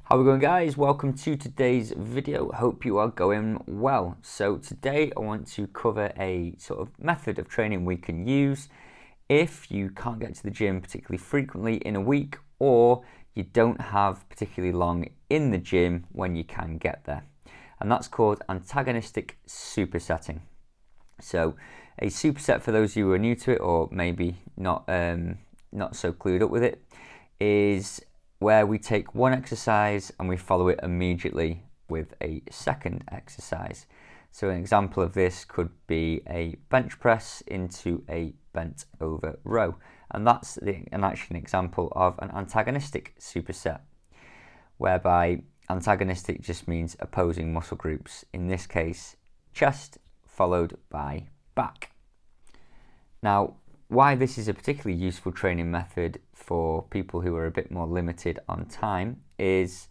How are we going, guys? Welcome to today's video. Hope you are going well. So today I want to cover a sort of method of training we can use if you can't get to the gym particularly frequently in a week, or you don't have particularly long in the gym when you can get there. And that's called antagonistic supersetting. So a superset, for those of you who are new to it or maybe not so clued up with it, is where we take one exercise and we follow it immediately with a second exercise. So an example of this could be a bench press into a bent over row, and that's actually an example of an antagonistic superset, whereby antagonistic just means opposing muscle groups, in this case chest followed by back. Now, why this is a particularly useful training method for people who are a bit more limited on time is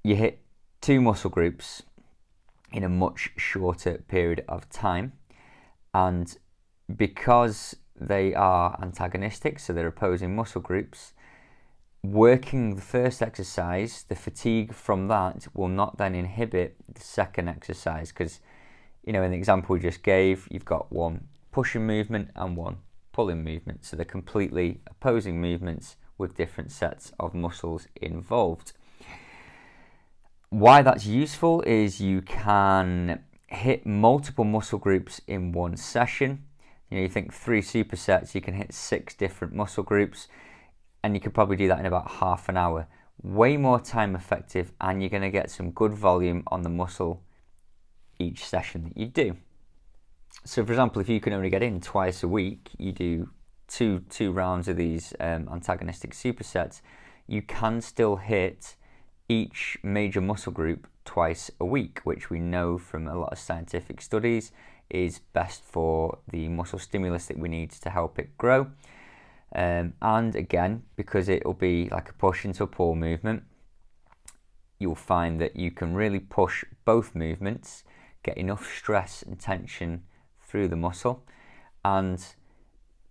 you hit two muscle groups in a much shorter period of time, and because they are antagonistic, so they're opposing muscle groups, working the first exercise, the fatigue from that will not then inhibit the second exercise, because in the example we just gave, you've got one pushing movement and one pulling movement, so they're completely opposing movements with different sets of muscles involved. Why that's useful is you can hit multiple muscle groups in one session. You think 3 supersets, you can hit 6 different muscle groups, and you could probably do that in about half an hour. Way more time effective, and you're going to get some good volume on the muscle each session that you do. So for example, if you can only get in twice a week, you do two rounds of these antagonistic supersets, you can still hit each major muscle group twice a week, which we know from a lot of scientific studies is best for the muscle stimulus that we need to help it grow. And again, because it will be like a push into a pull movement, you'll find that you can really push both movements, get enough stress and tension through the muscle, and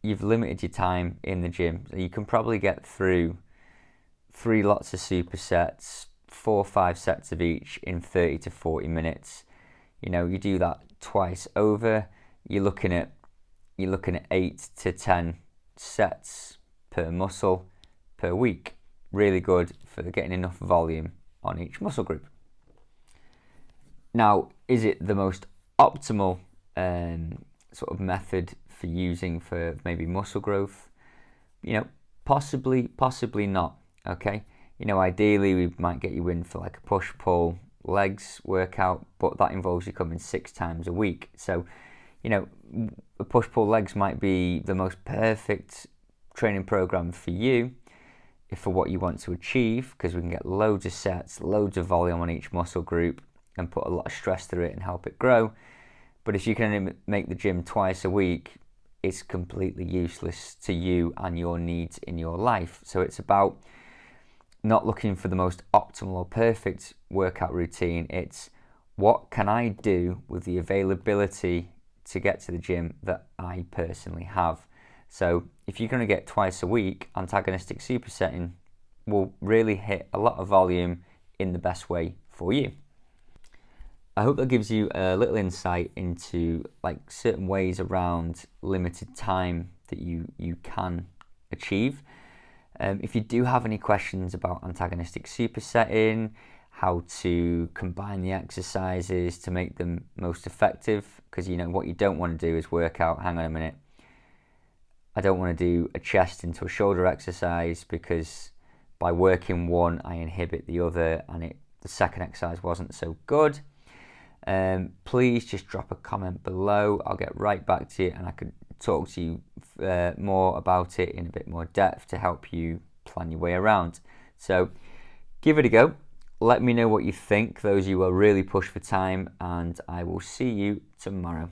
you've limited your time in the gym. So you can probably get through 3 lots of supersets, 4 or 5 sets of each in 30 to 40 minutes. You do that twice over, you're looking at 8 to 10 sets per muscle per week. Really good for getting enough volume on each muscle group. Now, is it the most optimal sort of method for using for maybe muscle growth? Possibly not. Okay, ideally we might get you in for like a push-pull legs workout, but that involves you coming 6 times a week. So a push-pull legs might be the most perfect training program for you for what you want to achieve, because we can get loads of sets, loads of volume on each muscle group and put a lot of stress through it and help it grow. But if you can only make the gym twice a week, it's completely useless to you and your needs in your life. So it's about not looking for the most optimal or perfect workout routine. It's what can I do with the availability to get to the gym that I personally have. So if you're going to get twice a week, antagonistic supersetting will really hit a lot of volume in the best way for you. I hope that gives you a little insight into like certain ways around limited time that you can achieve. If you do have any questions about antagonistic supersetting, how to combine the exercises to make them most effective, because what you don't want to do is work out, hang on a minute, I don't want to do a chest into a shoulder exercise because by working one I inhibit the other and the second exercise wasn't so good. Please just drop a comment below. I'll get right back to you, and I could talk to you more about it in a bit more depth to help you plan your way around. So give it a go. Let me know what you think, those of you who are really pushed for time, and I will see you tomorrow.